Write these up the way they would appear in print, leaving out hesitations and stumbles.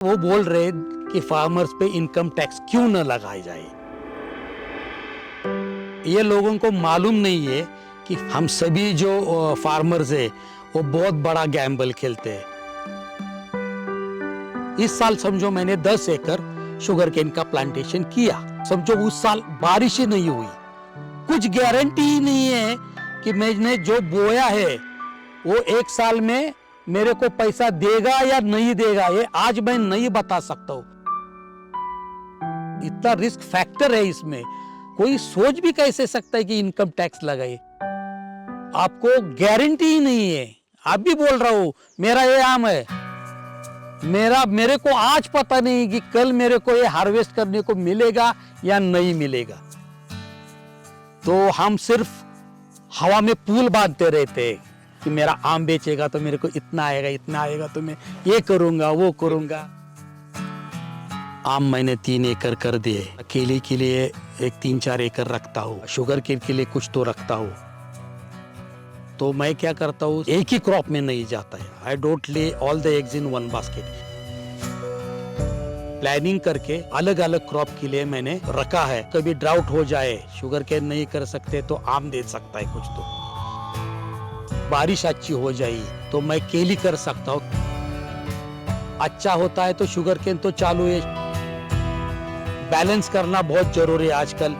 वो बोल रहे कि फार्मर्स पे इनकम टैक्स क्यों न लगाया जाए। ये लोगों को मालूम नहीं है कि हम सभी जो फार्मर्स है वो बहुत बड़ा गैम्बल खेलते हैं। इस साल समझो मैंने 10 एकड़ शुगर केन का प्लांटेशन किया। समझो उस साल बारिश ही नहीं हुई, कुछ गारंटी ही नहीं है कि मैंने जो बोया है वो एक साल में मेरे को पैसा देगा या नहीं देगा, ये आज मैं नहीं बता सकता हूं। इतना रिस्क फैक्टर है इसमें, कोई सोच भी कैसे सकता है कि इनकम टैक्स लगाए। आपको गारंटी ही नहीं है। आप भी बोल रहा हूं मेरा ये आम है, मेरे को आज पता नहीं कि कल मेरे को ये हार्वेस्ट करने को मिलेगा या नहीं मिलेगा। तो हम सिर्फ हवा में पुल बांधते रहते हैं कि मेरा आम बेचेगा तो मेरे को इतना आएगा तो मैं ये करूंगा वो करूंगा। आम मैंने 3 एकड़ कर दिए। केले के लिए एक 3-4 एकड़ रखता हूँ, शुगर केन के लिए कुछ तो रखता हूँ। तो मैं क्या करता हूँ, एक ही क्रॉप में नहीं जाता है। आई डोंट ले all the eggs in one basket. Planning करके अलग अलग क्रॉप के लिए मैंने रखा है। कभी ड्राउट हो जाए, शुगर केन नहीं कर सकते तो आम दे सकता है कुछ तो। बारिश अच्छी हो जाए तो मैं केली कर सकता हूँ। अच्छा होता है तो शुगर केन तो चालू है। बैलेंस करना बहुत जरूरी है आजकल।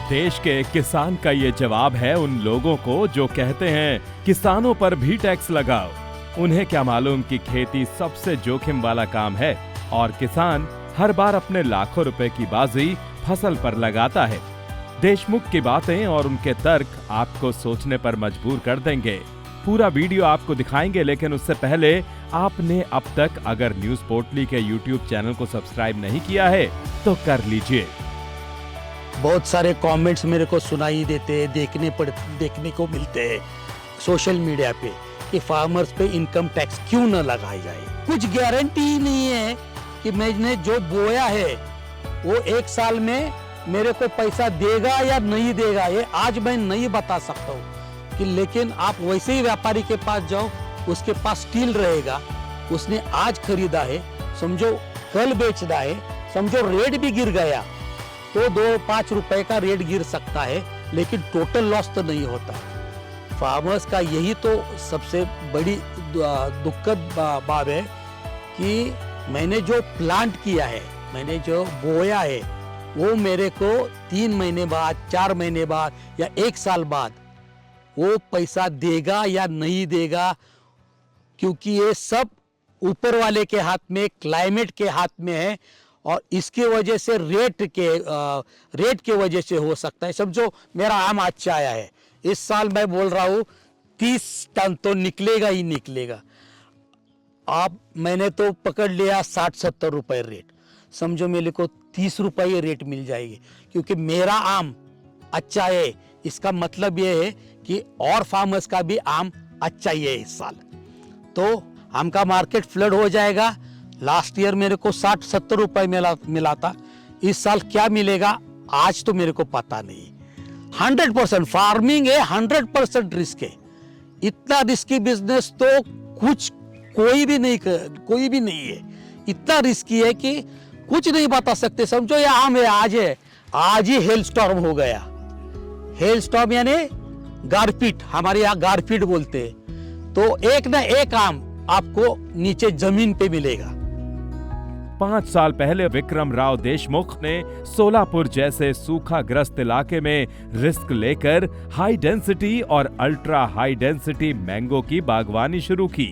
देश के किसान का ये जवाब है उन लोगों को जो कहते हैं किसानों पर भी टैक्स लगाओ। उन्हें क्या मालूम कि खेती सबसे जोखिम वाला काम है और किसान हर बार अपने लाखों रुपए की बाजी फसल पर लगाता है। देशमुख की बातें और उनके तर्क आपको सोचने पर मजबूर कर देंगे। पूरा वीडियो आपको दिखाएंगे, लेकिन उससे पहले आपने अब तक अगर न्यूज पोर्टली के YouTube चैनल को सब्सक्राइब नहीं किया है तो कर लीजिए। बहुत सारे कमेंट्स मेरे को सुनाई देते हैं, देखने को मिलते हैं सोशल मीडिया पे कि फार्मर्स पे इनकम टैक्स क्यों न लगाया जाए। कुछ गारंटी ही नहीं है कि मैंने जो बोया है वो एक साल में मेरे को पैसा देगा या नहीं देगा, ये आज मैं नहीं बता सकता हूँ कि। लेकिन आप वैसे ही व्यापारी के पास जाओ, उसके पास स्टील रहेगा, उसने आज खरीदा है, समझो कल बेचना है, समझो रेट भी गिर गया तो 2-5 रुपए का रेट गिर सकता है, लेकिन टोटल लॉस तो नहीं होता। फार्मर्स का यही तो सबसे बड़ी दुखद बात है कि मैंने जो प्लांट किया है, मैंने जो बोया है, वो मेरे को 3 महीने बाद, 4 महीने बाद या 1 साल बाद वो पैसा देगा या नहीं देगा, क्योंकि ये सब ऊपर वाले के हाथ में, क्लाइमेट के हाथ में है। और इसके वजह से रेट के वजह से हो सकता है। समझो मेरा आम अच्छा आया है, इस साल मैं बोल रहा हूँ 30 टन तो निकलेगा ही निकलेगा। आप मैंने तो पकड़ लिया 60-70 रुपए रेट, समझो मेरे को 30 रुपये रेट मिल जाएगी, क्योंकि मेरा आम अच्छा है। इसका मतलब ये है कि और फार्मर्स का भी आम अच्छा ही है इस साल। तो आम का मार्केट फ्लड हो जाएगा। लास्ट ईयर मेरे को 60-70 रुपए मिला था, इस साल क्या मिलेगा आज तो मेरे को पता नहीं। 100% फार्मिंग है, 100% रिस्क है। इतना रिस्की बिजनेस तो कोई भी नहीं है। इतना रिस्की है कि कुछ नहीं बता सकते। समझो ये आम है, आज ही हेल स्टॉर्म हो गया। हेल स्टॉर्म यानी गारपीट, हमारे यहाँ गारपीट बोलते हैं। तो एक ना एक आम आपको नीचे जमीन पे मिलेगा। 5 साल पहले विक्रम राव देशमुख ने सोलापुर जैसे सूखाग्रस्त इलाके में रिस्क लेकर हाई डेंसिटी और अल्ट्रा हाई डेंसिटी मैंगो की बागवानी शुरू की।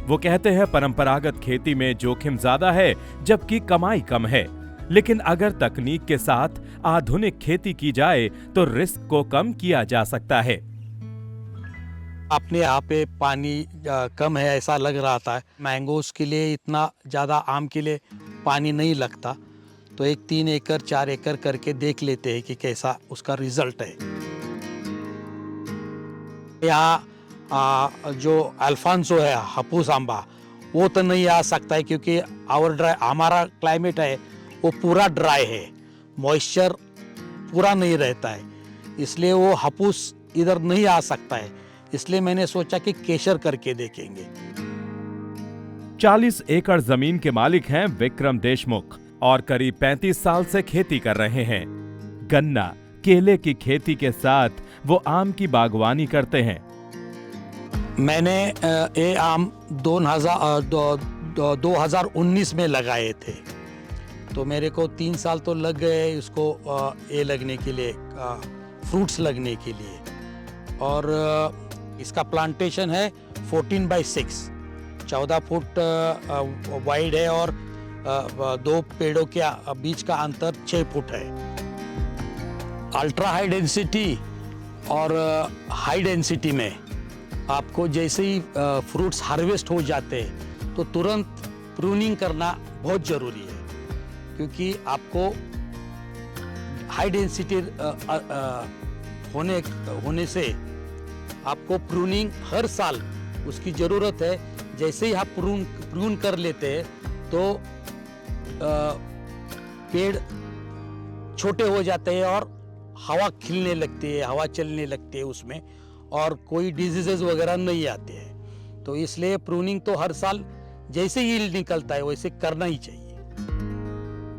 वो कहते हैं परंपरागत खेती में जोखिम ज्यादा है जबकि कमाई कम है, लेकिन अगर तकनीक के साथ आधुनिक खेती की जाए तो रिस्क को कम किया जा सकता है। अपने यहाँ पे पानी कम है ऐसा लग रहा था। मैंगोस के लिए इतना ज़्यादा, आम के लिए पानी नहीं लगता, तो एक 3 एकड़ 4 एकड़ करके देख लेते हैं कि कैसा उसका रिजल्ट है। यहाँ जो अल्फांसो है, हापुस आंबा, वो तो नहीं आ सकता है क्योंकि हमारा क्लाइमेट है वो पूरा ड्राई है, मॉइस्चर पूरा नहीं रहता है। इसलिए वो हापुस इधर नहीं आ सकता है, इसलिए मैंने सोचा कि केशर करके देखेंगे। 40 एकड़ जमीन के मालिक हैं विक्रम देशमुख और करीब 35 साल से खेती कर रहे हैं। गन्ना, केले की खेती के साथ वो आम की बागवानी करते हैं। मैंने ये आम 2019 में लगाए थे, तो मेरे को 3 साल तो लग गए इसको ये लगने के लिए, फ्रूट्स लगने के लिए। और इसका प्लांटेशन है 14x6, 14 फुट वाइड है और 2 पेड़ों के बीच का अंतर 6 फुट है। अल्ट्रा हाई डेंसिटी और हाई डेंसिटी में आपको जैसे ही फ्रूट्स हार्वेस्ट हो जाते हैं तो तुरंत प्रूनिंग करना बहुत ज़रूरी है, क्योंकि आपको हाई डेंसिटी होने से आपको प्रूनिंग हर साल उसकी ज़रूरत है। जैसे ही आप प्रून कर लेते हैं तो पेड़ छोटे हो जाते हैं और हवा खिलने लगती है, हवा चलने लगती है उसमें, और कोई डिजीजेज वगैरह नहीं आते हैं। तो इसलिए प्रूनिंग तो हर साल जैसे यील्ड निकलता है वैसे करना ही चाहिए।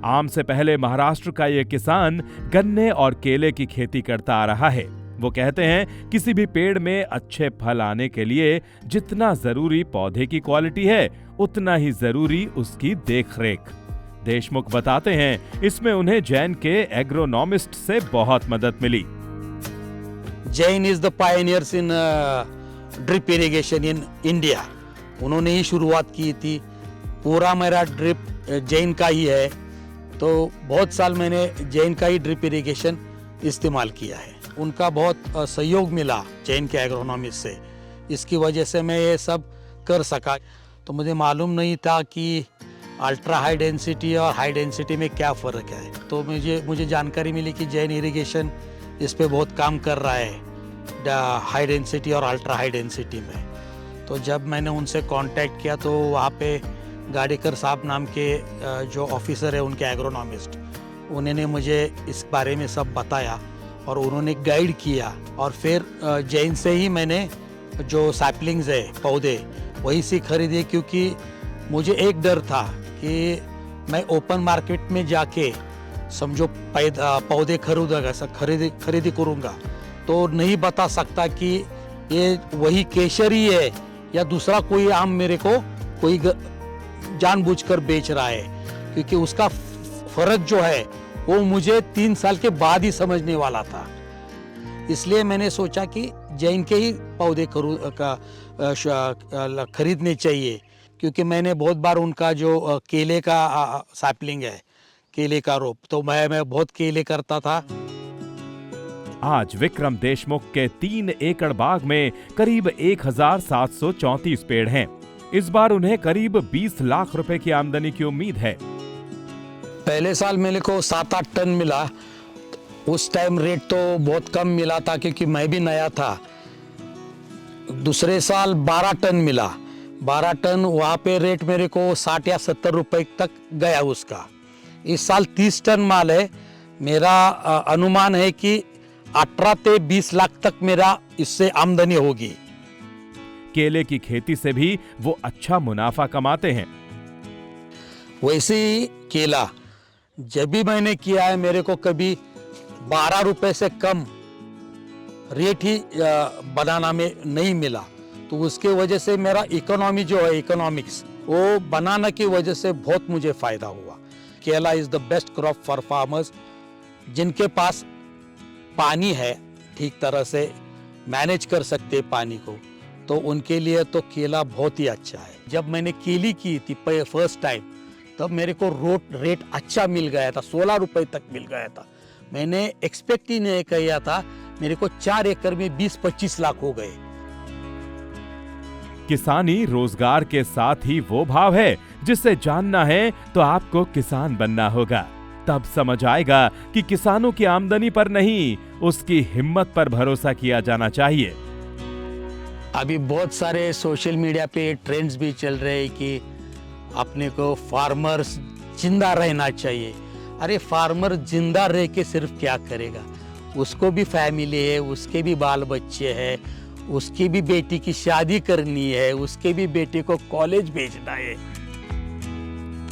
आम से पहले महाराष्ट्र का ये किसान गन्ने और केले की खेती करता आ रहा है। वो कहते हैं किसी भी पेड़ में अच्छे फल आने के लिए जितना जरूरी पौधे की क्वालिटी है उतना ही जरूरी उसकी देखरेख। देशमुख बताते हैं इसमें उन्हें जैन के एग्रोनॉमिस्ट से बहुत मदद मिली। Jain is the pioneers in drip irrigation in India. उन्होंने ही शुरुआत की थी। पूरा मेरा ड्रिप जैन का ही है, तो बहुत साल मैंने जैन का ही ड्रिप इरिगेशन इस्तेमाल किया है। उनका बहुत सहयोग मिला जैन के एग्रोनॉमिस्ट से, इसकी वजह से मैं ये सब कर सका। तो मुझे मालूम नहीं था कि अल्ट्रा हाई डेंसिटी और हाई डेंसिटी में क्या फ़र्क है। तो मुझे जानकारी मिली कि जैन इरिगेशन इस पे बहुत काम कर रहा है हाई डेंसिटी और अल्ट्रा हाई डेंसिटी में। तो जब मैंने उनसे कांटेक्ट किया तो वहाँ पे गाड़ीकर साहब नाम के जो ऑफिसर है उनके एग्रोनॉमिस्ट, उन्होंने मुझे इस बारे में सब बताया और उन्होंने गाइड किया। और फिर जैन से ही मैंने जो सैपलिंग्स है पौधे वही से खरीदे, क्योंकि मुझे एक डर था कि मैं ओपन मार्केट में जाके समझो पौधे खरीदी करूँगा तो नहीं बता सकता कि ये वही केसर ही है या दूसरा कोई आम मेरे को कोई जानबूझकर बेच रहा है, क्योंकि उसका फर्क जो है वो मुझे 3 साल के बाद ही समझने वाला था। इसलिए मैंने सोचा कि जैन के ही पौधे खरीदने चाहिए, क्योंकि मैंने बहुत बार उनका जो केले का सैपलिंग है, केले का रोप, तो मैं बहुत केले करता था। आज विक्रम देशमुख के 3 एकड़ बाग में करीब 1734 पेड़ हैं। इस बार उन्हें करीब 20 लाख रुपए की आमदनी की उम्मीद है। पहले साल मेरे को 7-8 टन मिला। उस टाइम रेट तो बहुत कम मिला था क्योंकि मैं भी नया था। दूसरे साल 12 टन मिला। 12 टन वहाँ पे रेट मेरे को 60 या 70 रुपए तक गया उसका। इस साल 30 टन माल है। मेरा अनुमान है कि 18 से 20 लाख तक मेरा इससे आमदनी होगी। केले की खेती से भी वो अच्छा मुनाफा कमाते हैं। वैसे ही केला जब भी मैंने किया है मेरे को कभी 12 रुपए से कम रेट ही बनाना में नहीं मिला। तो उसके वजह से मेरा इकोनॉमी जो है, इकोनॉमिक्स, वो बनाना की वजह से बहुत मुझे फायदा हुआ। केला is the best crop for farmers जिनके पास पानी है, ठीक तरह से मैनेज कर सकते पानी को, तो उनके लिए तो केला बहुत ही अच्छा है। जब मैंने केली की थी फर्स्ट टाइम, तब मेरे को रेट अच्छा मिल गया था, 16 रुपए तक मिल गया था। मैंने एक्सपेक्ट ही नहीं किया था। मेरे को 4 एकड़ में 20-25 लाख हो गए। किसानी रोजगार के साथ ही वो भाव है जिसे जानना है तो आपको किसान बनना होगा। तब समझ आएगा कि किसानों की आमदनी पर नहीं, उसकी हिम्मत पर भरोसा किया जाना चाहिए। अभी बहुत सारे सोशल मीडिया पे ट्रेंड्स भी चल रहे हैं कि अपने को फार्मर्स जिंदा रहना चाहिए। अरे फार्मर जिंदा रह के सिर्फ क्या करेगा? उसको भी फैमिली है, उसके भी बाल बच्चे हैं, उसकी भी बेटी की शादी करनी है, उसके भी बेटे को कॉलेज भेजना है।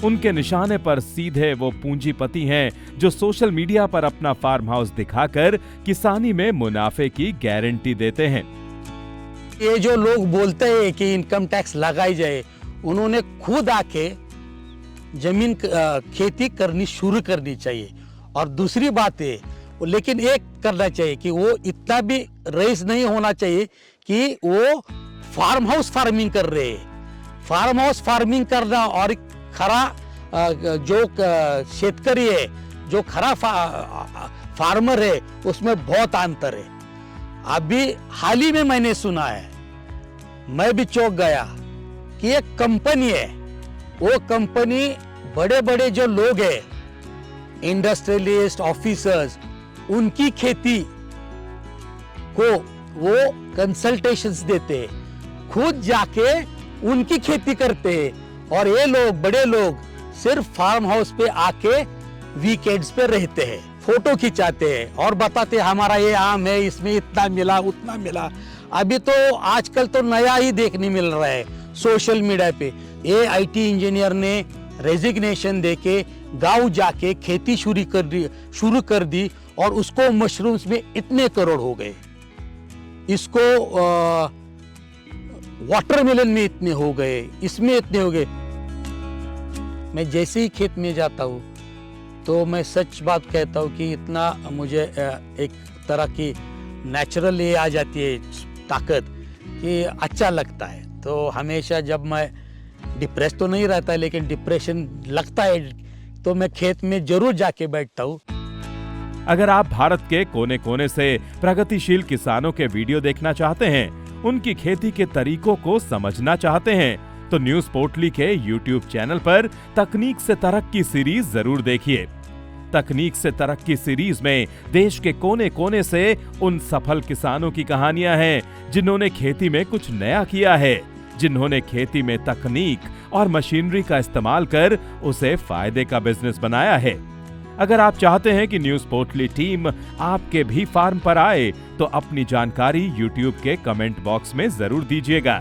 उनके निशाने पर सीधे वो पूंजीपति हैं जो सोशल मीडिया पर अपना फार्म हाउस दिखाकर किसानी में मुनाफे की गारंटी देते हैं। ये जो लोग बोलते हैं कि इनकम टैक्स लगाई जाए, उन्होंने खुद आके जमीन खेती करनी शुरू करनी चाहिए। और दूसरी बात है, लेकिन एक करना चाहिए कि वो इतना भी रईस नहीं होना चाहिए कि वो फार्म हाउस फार्मिंग कर रहे हैं। फार्म हाउस फार्मिंग करना और खरा जो शेतकरी है, जो खरा फार्मर है, उसमें बहुत अंतर है। अभी हाल ही में मैंने सुना है, मैं भी चौंक गया कि एक कंपनी है, वो कंपनी बड़े बड़े जो लोग हैं, इंडस्ट्रियलिस्ट, ऑफिसर्स, उनकी खेती को वो कंसल्टेशंस देते हैं, खुद जाके उनकी खेती करते हैं। और ये लोग, बड़े लोग, सिर्फ फार्म हाउस पे आके वीकेंड्स पे रहते हैं, फोटो खिंचाते हैं और बताते हैं हमारा ये आम है, इसमें इतना मिला, उतना मिला। अभी तो आजकल तो नया ही देखने मिल रहा है सोशल मीडिया पे। ये आईटी इंजीनियर ने रेजिग्नेशन देके गांव जाके खेती शुरू कर दी और उसको मशरूम्स में इतने करोड़ हो गए, इसको वाटरमेलन में इतने हो गए, इसमें इतने हो गए। मैं जैसे ही खेत में जाता हूँ तो मैं सच बात कहता हूँ कि इतना मुझे एक तरह की नेचुरल ये आ जाती है ताकत कि अच्छा लगता है। तो हमेशा जब मैं डिप्रेस तो नहीं रहता है, लेकिन डिप्रेशन लगता है तो मैं खेत में जरूर जाके बैठता हूँ। अगर आप भारत के कोने कोने से प्रगतिशील किसानों के वीडियो देखना चाहते हैं, उनकी खेती के तरीकों को समझना चाहते हैं, तो न्यूज पोर्टली के YouTube चैनल पर तकनीक से तरक्की सीरीज जरूर देखिए। तकनीक से तरक्की सीरीज में देश के कोने कोने से उन सफल किसानों की कहानियां हैं जिन्होंने खेती में कुछ नया किया है, जिन्होंने खेती में तकनीक और मशीनरी का इस्तेमाल कर उसे फायदे का बिजनेस बनाया है। अगर आप चाहते हैं कि न्यूज पोर्टली टीम आपके भी फार्म पर आए, तो अपनी जानकारी YouTube के कमेंट बॉक्स में जरूर दीजिएगा।